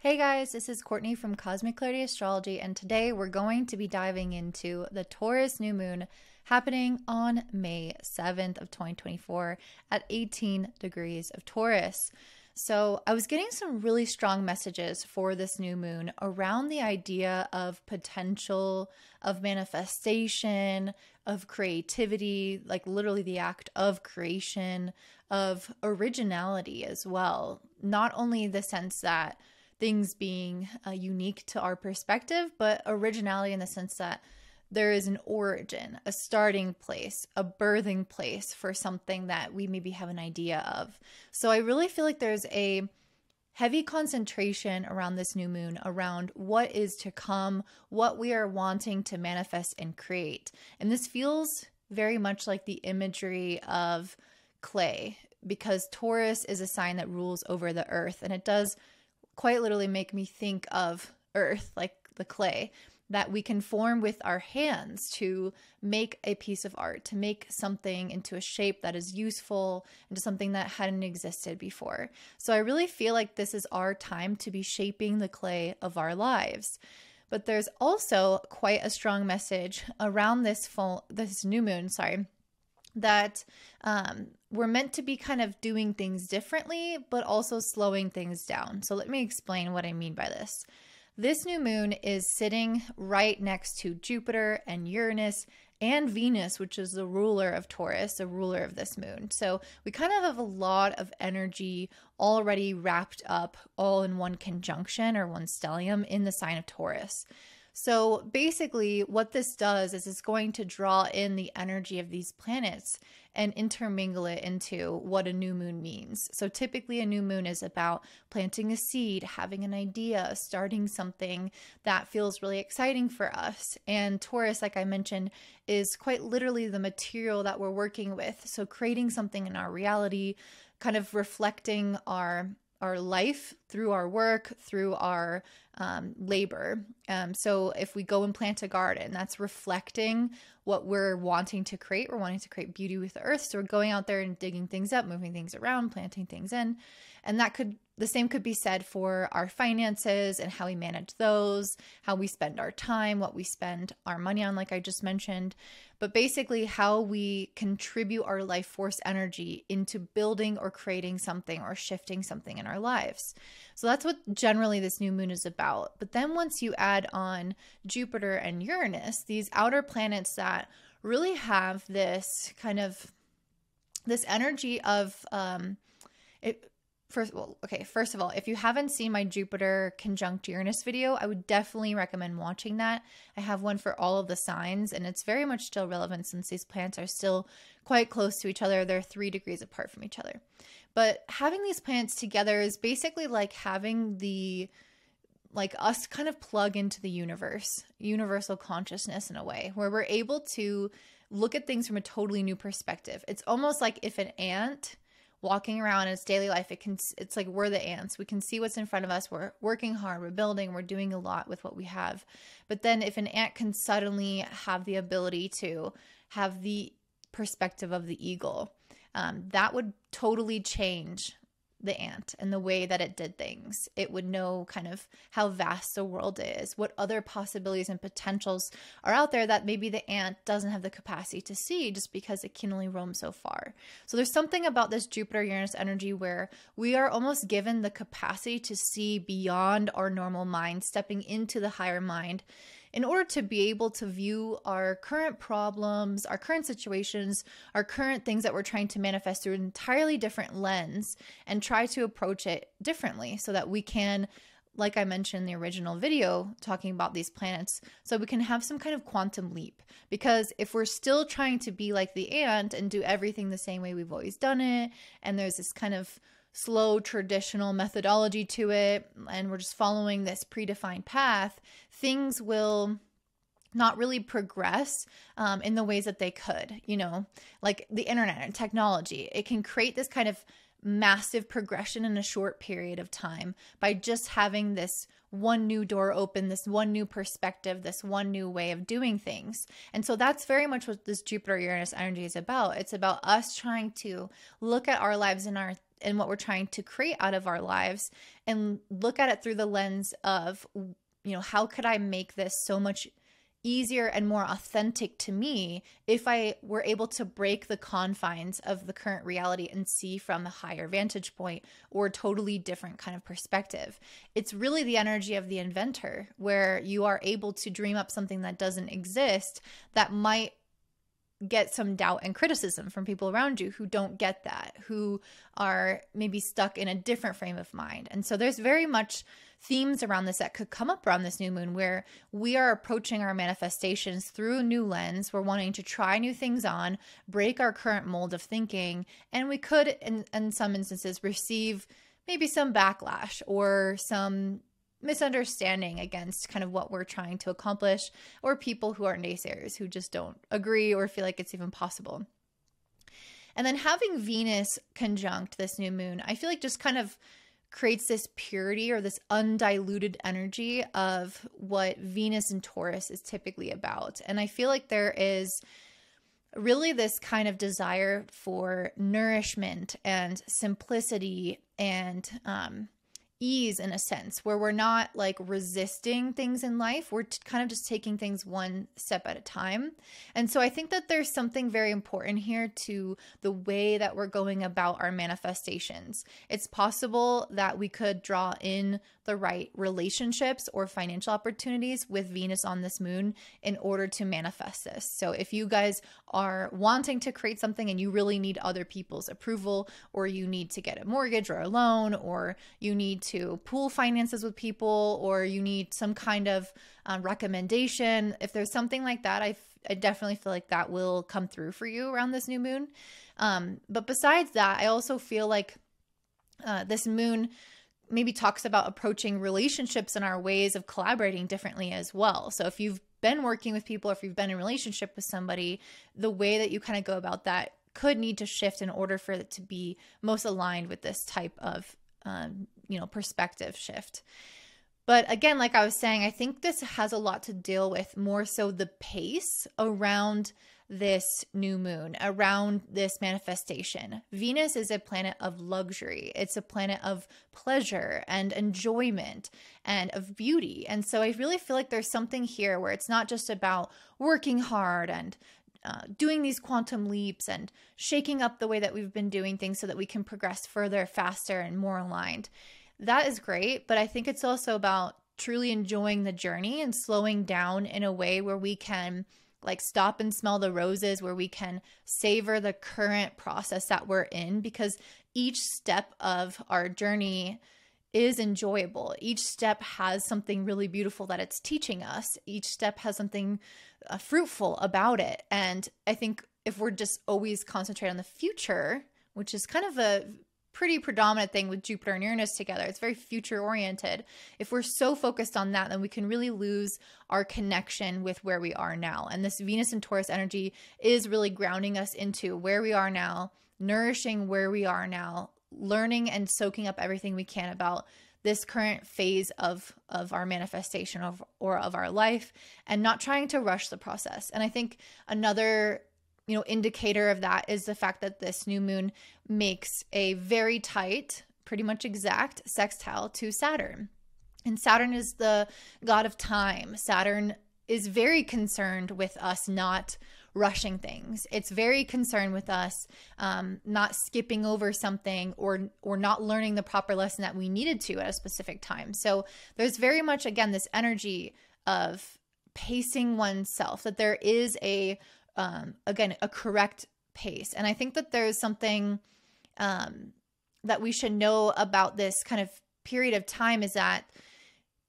Hey guys, this is Courtney from Cosmic Clarity Astrology, and today we're going to be diving into the Taurus New Moon happening on May 7th of 2024 at 18 degrees of Taurus. So I was getting some really strong messages for this new moon around the idea of potential, of manifestation, of creativity, like literally the act of creation, of originality as well. Not only the sense that things being unique to our perspective, but originality in the sense that there is an origin, a starting place, a birthing place for something that we maybe have an idea of. So I really feel like there's a heavy concentration around this new moon, around what is to come, what we are wanting to manifest and create. And this feels very much like the imagery of clay, because Taurus is a sign that rules over the earth, and it does quite literally make me think of earth, like the clay that we can form with our hands to make a piece of art, to make something into a shape that is useful, into something that hadn't existed before. So I really feel like this is our time to be shaping the clay of our lives. But there's also quite a strong message around this new moon, that we're meant to be kind of doing things differently, but also slowing things down. So let me explain what I mean by this. This new moon is sitting right next to Jupiter and Uranus and Venus, which is the ruler of Taurus, the ruler of this moon. So we kind of have a lot of energy already wrapped up all in one conjunction or one stellium in the sign of Taurus. So basically what this does is it's going to draw in the energy of these planets and intermingle it into what a new moon means. So typically a new moon is about planting a seed, having an idea, starting something that feels really exciting for us. And Taurus, like I mentioned, is quite literally the material that we're working with. So creating something in our reality, kind of reflecting our life through our work, through our labor. So if we go and plant a garden, that's reflecting what we're wanting to create. We're wanting to create beauty with the earth. So we're going out there and digging things up, moving things around, planting things in. And the same could be said for our finances and how we manage those, how we spend our time, what we spend our money on, like I just mentioned, but basically how we contribute our life force energy into building or creating something or shifting something in our lives. So that's what generally this new moon is about. But then once you add on Jupiter and Uranus, these outer planets that really have this kind of this energy of First of all, if you haven't seen my Jupiter conjunct Uranus video, I would definitely recommend watching that. I have one for all of the signs, and it's very much still relevant since these planets are still quite close to each other. They're 3 degrees apart from each other. But having these planets together is basically like having us kind of plug into the universal consciousness in a way, where we're able to look at things from a totally new perspective. It's almost like if an ant walking around in its daily life, it's like we're the ants. We can see what's in front of us. We're working hard. We're building. We're doing a lot with what we have. But then if an ant can suddenly have the ability to have the perspective of the eagle, that would totally change the ant and the way that it did things. It would know kind of how vast the world is, what other possibilities and potentials are out there that maybe the ant doesn't have the capacity to see just because it can only roam so far. So there's something about this Jupiter-Uranus energy where we are almost given the capacity to see beyond our normal mind, stepping into the higher mind, in order to be able to view our current problems, our current situations, our current things that we're trying to manifest through an entirely different lens and try to approach it differently so that we can, like I mentioned in the original video talking about these planets, so we can have some kind of quantum leap. Because if we're still trying to be like the ant and do everything the same way we've always done it, and there's this kind of slow traditional methodology to it, and we're just following this predefined path, things will not really progress in the ways that they could, like the internet and technology. It can create this kind of massive progression in a short period of time by just having this one new door open, this one new perspective, this one new way of doing things. And so that's very much what this Jupiter Uranus energy is about. It's about us trying to look at our lives and and what we're trying to create out of our lives and look at it through the lens of, how could I make this so much easier and more authentic to me if I were able to break the confines of the current reality and see from a higher vantage point or totally different kind of perspective. It's really the energy of the inventor, where you are able to dream up something that doesn't exist that might get some doubt and criticism from people around you who don't get that, who are maybe stuck in a different frame of mind. And so there's very much themes around this that could come up around this new moon, where we are approaching our manifestations through a new lens. We're wanting to try new things on, break our current mold of thinking, and we could, in some instances, receive maybe some backlash or some misunderstanding against kind of what we're trying to accomplish, or people who are naysayers who just don't agree or feel like it's even possible. And then having Venus conjunct this new moon, I feel like just kind of creates this purity or this undiluted energy of what Venus and Taurus is typically about. And I feel like there is really this kind of desire for nourishment and simplicity and ease, in a sense, where we're not like resisting things in life. We're kind of just taking things one step at a time. And so I think that there's something very important here to the way that we're going about our manifestations. It's possible that we could draw in the right relationships or financial opportunities with Venus on this moon in order to manifest this. So if you guys are wanting to create something and you really need other people's approval, or you need to get a mortgage or a loan, or you need to pool finances with people, or you need some kind of recommendation, if there's something like that, I definitely feel like that will come through for you around this new moon. But besides that, I also feel like this moon maybe talks about approaching relationships and our ways of collaborating differently as well. So if you've been working with people, or if you've been in a relationship with somebody, the way that you kind of go about that could need to shift in order for it to be most aligned with this type of, perspective shift. But again, like I was saying, I think this has a lot to deal with more so the pace around this new moon, around this manifestation. Venus is a planet of luxury. It's a planet of pleasure and enjoyment and of beauty. And so I really feel like there's something here where it's not just about working hard and doing these quantum leaps and shaking up the way that we've been doing things so that we can progress further, faster, and more aligned. That is great, but I think it's also about truly enjoying the journey and slowing down in a way where we can like stop and smell the roses, where we can savor the current process that we're in, because each step of our journey is enjoyable. Each step has something really beautiful that it's teaching us. Each step has something fruitful about it. And I think if we're just always concentrate on the future, which is kind of a pretty predominant thing with Jupiter and Uranus together, it's very future oriented. If we're so focused on that, then we can really lose our connection with where we are now. And this Venus and Taurus energy is really grounding us into where we are now, nourishing where we are now, learning and soaking up everything we can about this current phase of our manifestation or of our life, and not trying to rush the process. And I think another indicator of that is the fact that this new moon makes a very tight, pretty much exact sextile to Saturn. And Saturn is the god of time. Saturn is very concerned with us not rushing things. It's very concerned with us not skipping over something or not learning the proper lesson that we needed to at a specific time. So there's very much, again, this energy of pacing oneself, that there is a correct pace. And I think that there's something that we should know about this kind of period of time, is that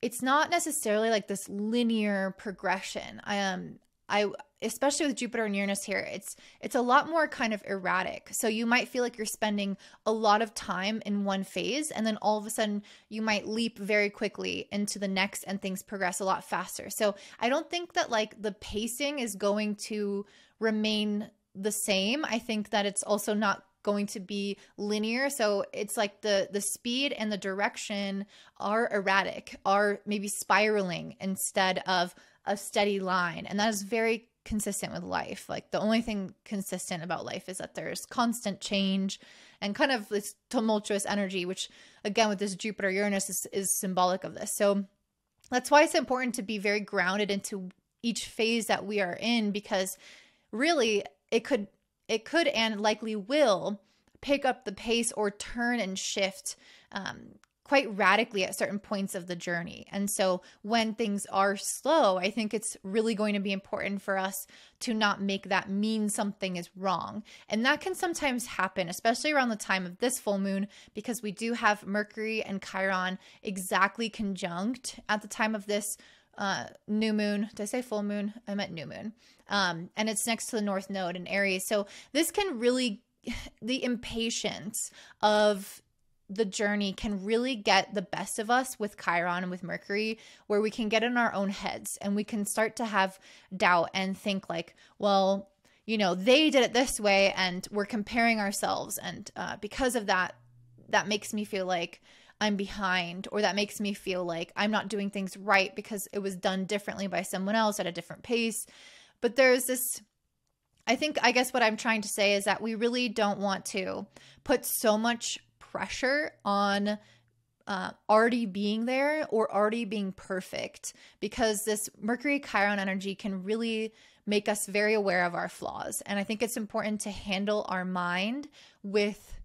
it's not necessarily like this linear progression. I especially with Jupiter and Uranus here, it's a lot more kind of erratic. So you might feel like you're spending a lot of time in one phase, and then all of a sudden you might leap very quickly into the next and things progress a lot faster. So I don't think that like the pacing is going to remain the same. I think that it's also not going to be linear. So it's like the speed and the direction are erratic, are maybe spiraling instead of a steady line. And that is very consistent with life. Like the only thing consistent about life is that there's constant change and kind of this tumultuous energy, which again, with this Jupiter Uranus is symbolic of this. So that's why it's important to be very grounded into each phase that we are in, because really it could and likely will pick up the pace or turn and shift quite radically at certain points of the journey. And so when things are slow, I think it's really going to be important for us to not make that mean something is wrong. And that can sometimes happen, especially around the time of this full moon, because we do have Mercury and Chiron exactly conjunct at the time of this new moon. Did I say full moon? I meant new moon. And it's next to the North Node in Aries. So this can really, the impatience of the journey can really get the best of us with Chiron and with Mercury, where we can get in our own heads and we can start to have doubt and think like, well, you know, they did it this way and we're comparing ourselves. And because of that, that makes me feel like I'm behind, or that makes me feel like I'm not doing things right because it was done differently by someone else at a different pace. But there's this, I guess what I'm trying to say is that we really don't want to put so much pressure on already being there or already being perfect, because this Mercury Chiron energy can really make us very aware of our flaws. And I think it's important to handle our mind with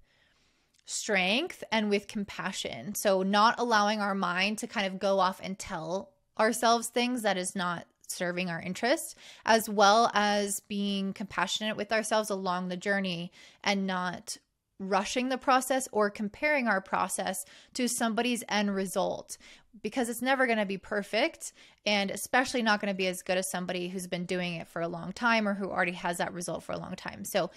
strength and with compassion. So not allowing our mind to kind of go off and tell ourselves things that is not serving our interests, as well as being compassionate with ourselves along the journey and not rushing the process or comparing our process to somebody's end result, because it's never going to be perfect, and especially not going to be as good as somebody who's been doing it for a long time or who already has that result for a long time. So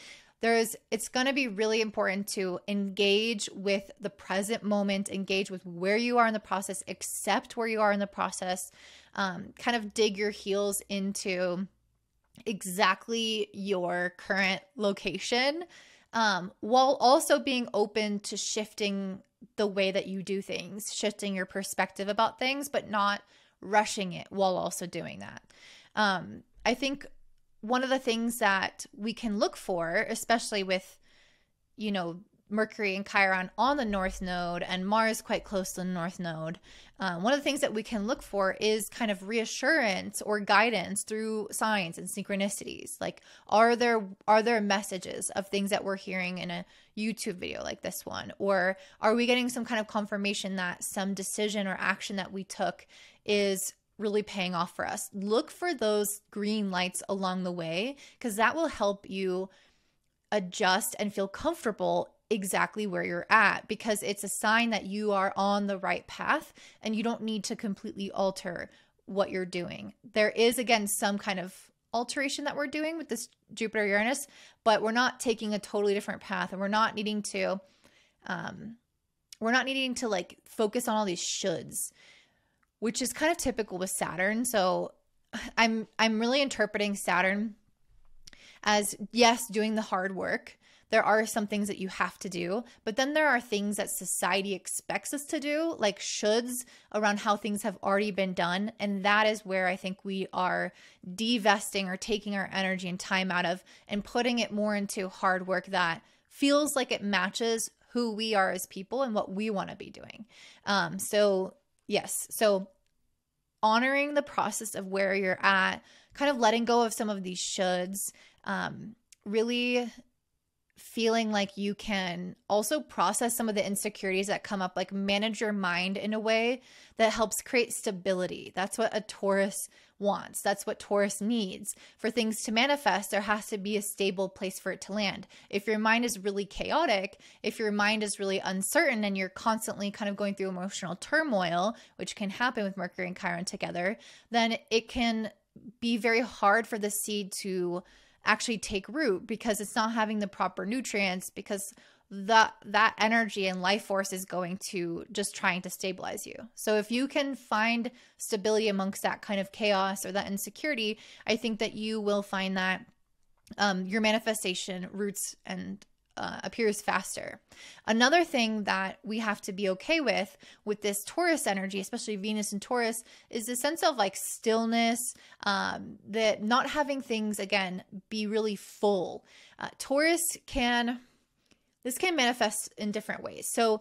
it's going to be really important to engage with the present moment, engage with where you are in the process, accept where you are in the process, kind of dig your heels into exactly your current location, while also being open to shifting the way that you do things, shifting your perspective about things, but not rushing it while also doing that. I think one of the things that we can look for, especially with, you know, Mercury and Chiron on the North Node and Mars quite close to the North Node, one of the things that we can look for is kind of reassurance or guidance through signs and synchronicities. Like, are there messages of things that we're hearing in a YouTube video like this one? Or are we getting some kind of confirmation that some decision or action that we took is really paying off for us? Look for those green lights along the way, because that will help you adjust and feel comfortable exactly where you're at, because it's a sign that you are on the right path and you don't need to completely alter what you're doing. There is, again, some kind of alteration that we're doing with this Jupiter Uranus, but we're not taking a totally different path, and we're not needing to like focus on all these shoulds, which is kind of typical with Saturn. So I'm really interpreting Saturn as, yes, doing the hard work. There are some things that you have to do, but then there are things that society expects us to do, like shoulds around how things have already been done. And that is where I think we are divesting or taking our energy and time out of and putting it more into hard work that feels like it matches who we are as people and what we want to be doing. So honoring the process of where you're at, kind of letting go of some of these shoulds, really feeling like you can also process some of the insecurities that come up, like manage your mind in a way that helps create stability. That's what a Taurus wants. That's what Taurus needs. For things to manifest, there has to be a stable place for it to land. If your mind is really chaotic, if your mind is really uncertain and you're constantly kind of going through emotional turmoil, which can happen with Mercury and Chiron together, then it can be very hard for the seed to actually take root, because it's not having the proper nutrients, because that energy and life force is going to just trying to stabilize you. So if you can find stability amongst that kind of chaos or that insecurity, I think that you will find that your manifestation roots and appears faster. Another thing that we have to be okay with this Taurus energy, especially Venus and Taurus, is the sense of like stillness, that not having things, again, be really full. Taurus can this can manifest in different ways. So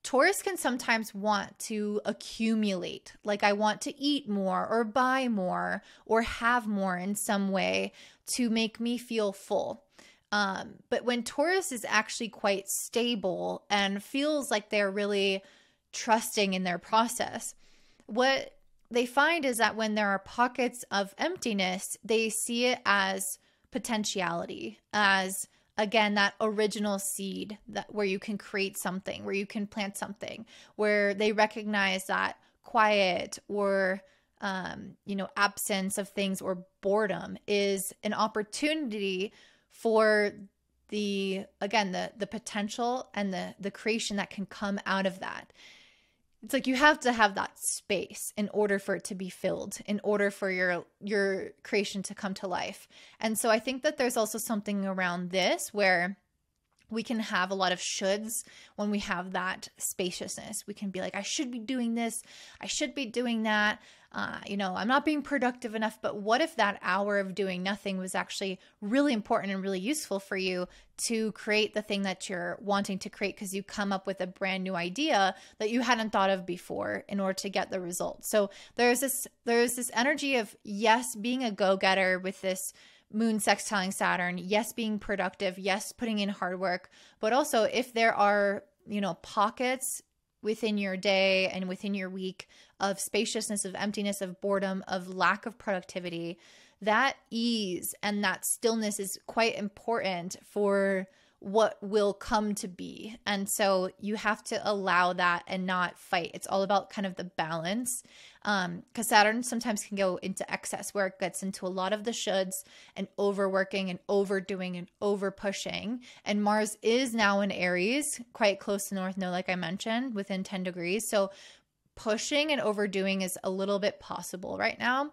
Taurus can sometimes want to accumulate, like I want to eat more or buy more or have more in some way to make me feel full. But when Taurus is actually quite stable and feels like they're really trusting in their process, what they find is that when there are pockets of emptiness, they see it as potentiality, as again, that original seed that where you can create something, where you can plant something, where they recognize that quiet or, absence of things or boredom is an opportunity for the potential and the creation that can come out of that. It's like you have to have that space in order for it to be filled, in order for your creation to come to life. And so I think that there's also something around this where we can have a lot of shoulds when we have that spaciousness. We can be like, I should be doing this. I should be doing that. I'm not being productive enough. But what if that hour of doing nothing was actually really important and really useful for you to create the thing that you're wanting to create, because you come up with a brand new idea that you hadn't thought of before in order to get the result. So there's this energy of, yes, being a go-getter with this moon sextiling Saturn, yes, being productive, yes, putting in hard work, but also if there are, pockets within your day and within your week of spaciousness, of emptiness, of boredom, of lack of productivity, that ease and that stillness is quite important for what will come to be. And so you have to allow that and not fight. It's all about kind of the balance. Because Saturn sometimes can go into excess, where it gets into a lot of the shoulds and overworking and overdoing and over pushing. And Mars is now in Aries, quite close to North Node, like I mentioned, within 10 degrees. So pushing and overdoing is a little bit possible right now.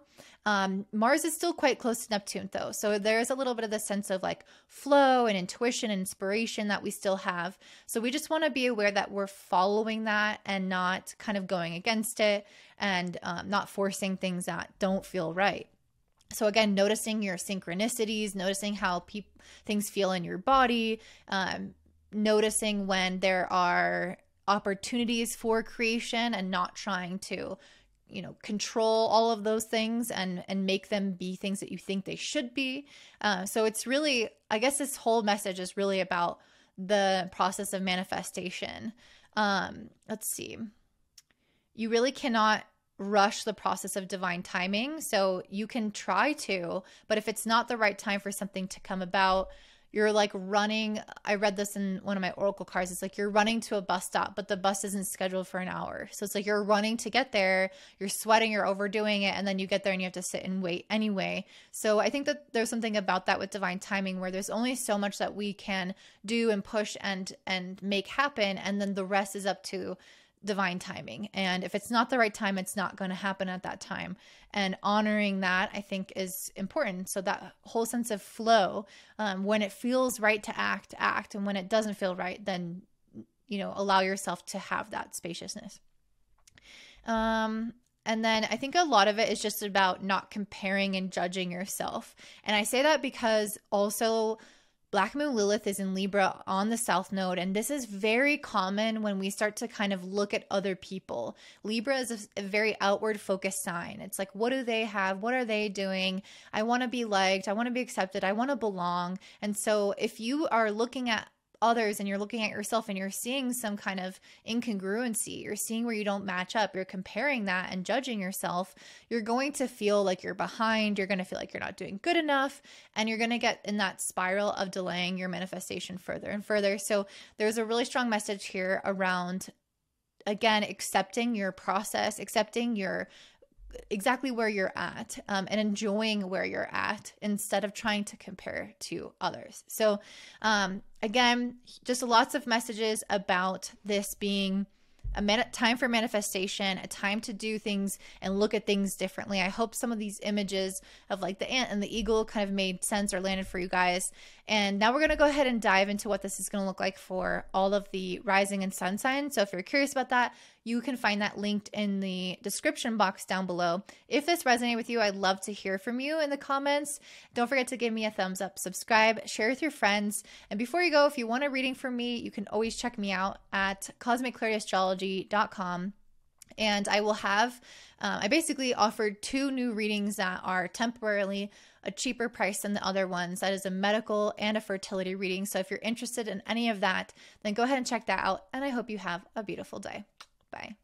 Mars is still quite close to Neptune though. So there's a little bit of the sense of like flow and intuition and inspiration that we still have. So we just want to be aware that we're following that and not kind of going against it and not forcing things that don't feel right. So again, noticing your synchronicities, noticing how things feel in your body, noticing when there are opportunities for creation and not trying to, control all of those things and make them be things that you think they should be. So it's really, I guess this whole message is really about the process of manifestation. Let's see. You really cannot rush the process of divine timing. So you can try to, but if it's not the right time for something to come about, you're like running. I read this in one of my oracle cards. It's like you're running to a bus stop, but the bus isn't scheduled for an hour. So it's like you're running to get there, you're sweating, you're overdoing it, and then you get there and you have to sit and wait anyway. So I think that there's something about that with divine timing, where there's only so much that we can do and push and make happen, and then the rest is up to divine timing. And if it's not the right time, it's not going to happen at that time. And honoring that, I think, is important. So that whole sense of flow, when it feels right to act. And when it doesn't feel right, then, allow yourself to have that spaciousness. And then I think a lot of it is just about not comparing and judging yourself. And I say that because also Black Moon Lilith is in Libra on the South Node, and this is very common when we start to kind of look at other people. Libra is a very outward focused sign. It's like, what do they have? What are they doing? I want to be liked. I want to be accepted. I want to belong. And so if you are looking at others and you're looking at yourself and you're seeing some kind of incongruency, you're seeing where you don't match up, you're comparing that and judging yourself, you're going to feel like you're behind, you're going to feel like you're not doing good enough, and you're going to get in that spiral of delaying your manifestation further and further. So there's a really strong message here around, again, accepting your process, accepting your exactly where you're at, and enjoying where you're at instead of trying to compare to others. So again, just lots of messages about this being a time for manifestation, a time to do things and look at things differently. I hope some of these images of like the ant and the eagle kind of made sense or landed for you guys. And now we're going to go ahead and dive into what this is going to look like for all of the rising and sun signs. So if you're curious about that, you can find that linked in the description box down below. If this resonated with you, I'd love to hear from you in the comments. Don't forget to give me a thumbs up, subscribe, share with your friends. And before you go, if you want a reading from me, you can always check me out at cosmicclarity.astrology.com. And I will have, I basically offered 2 new readings that are temporarily a cheaper price than the other ones. That is a medical and a fertility reading. So if you're interested in any of that, then go ahead and check that out. And I hope you have a beautiful day. Bye.